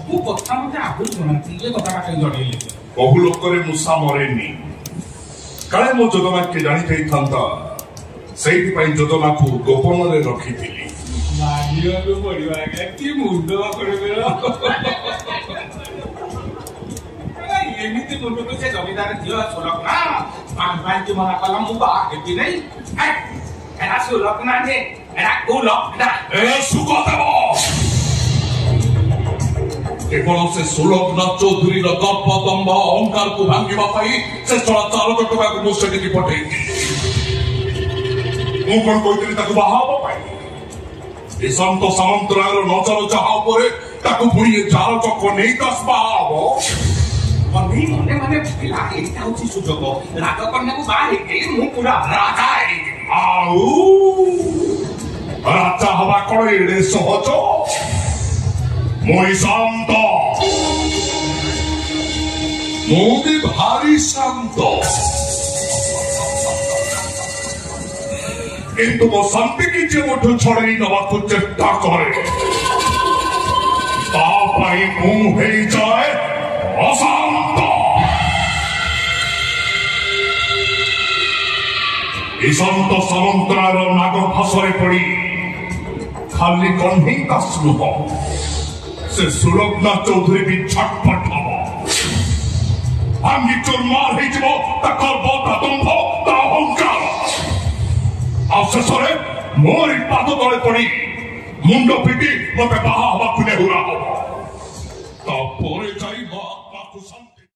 ସବୁ କଥା ମତେ ଆଗରୁ ଜଣାନ୍ତି ଏ କଥାଟା କାହିଁ ଜଣେଇଲେ ବହୁ ଲୋକରେ ମୂଷା ମରେନି କାଳେ ମୋ ଯୋଜନା କିଏ ଜାଣିଥାଇଥାନ୍ତା ସେଇଥିପାଇଁ ଯୋଜନାକୁ ଗୋପନରେ ରଖିଥିଲି ମାନିବାକୁ ପଡିବ ଆଜ୍ଞା କି ମୁଣ୍ଡ ଏମିତି ମୁଣ୍ଡକୁ ସେ ଜମିଦାର ଝିଅ ସୁଲଗ୍ନା ପାଞ୍ଚ ମନା କଲା ମୁଁ ବାହା ହେବି ନାହିଁ ଏଟା ସୁଲଗ୍ନା ଯେ ଏଟା କୋଉ ଲଗ୍ନା ସୁଗଦେବ କେବଳ ସେ ସୁଲଗ୍ନା ଚୌଧୁରୀର ଦର୍ପ ଦମ୍ଭ ଅହଙ୍କାରକୁ ଭାଙ୍ଗିବା ପାଇଁ ସେ ଚଳା 4 ଟଙ୍କାକୁ ମୁଁ ସେଠିକି ପଠେଇଥିଲି ମୁଁ କଣ କହିଥିଲି ତାକୁ ବାହା ହେବା ପାଇଁ ନିଶାନ୍ତ ସାମନ୍ତରାୟର ନଜର ଯାହା ଉପରେ ତାକୁ ପୁଣି ଚାର ଚକ ନେଇ ଦାସ ବାହା ହବ ମନେ ମନେ ମନେ ଭାବିଲା ଏଇଟା ହଉଛି ସୁଯୋଗ ରାଜକନ୍ୟାକୁ ବାହା ହେଇକି ମୁଁ ପୁରା ରାଜା ହେଇଯିବି ଆଉ ରାଜା ହବା କଣ ଏଡେ ସହଜ ମୁଁ ଶାନ୍ତ ମୁଁ ବି ଭାରି ଶାନ୍ତ କିନ୍ତୁ ମୋ ଶାନ୍ତିକି ଯେ ମୋଠୁ ଛଡେଇ ନେବାକୁ ଚେଷ୍ଟା କରେ ତା ପାଇଁ ମୁଁ ହେଇଯାଏ ଅଶାନ୍ତ ନିଶାନ୍ତ ସାମନ୍ତରାୟର ନାଗ ଫାଶରେ ପଡି ଖାଲି କହ୍ନେଇ ଦାସ ନୁହଁ ସେ ସୁଲଗ୍ନା ଚୌଧୁରୀ ବି ଛଟପଟ ହବ ଭାଙ୍ଗି ଚୁରମାର ହେଇଯିବ ତା ଗର୍ବ ତା ଦମ୍ଭ ତା ଅହଙ୍କାର ଆଉ ଶେଷରେ ମୋରି ପାଦ ତଳେ ପଡି ମୁଣ୍ଡ ପିଟି ମତେ ବାହା ହବାକୁ ନେହୁରା ହବ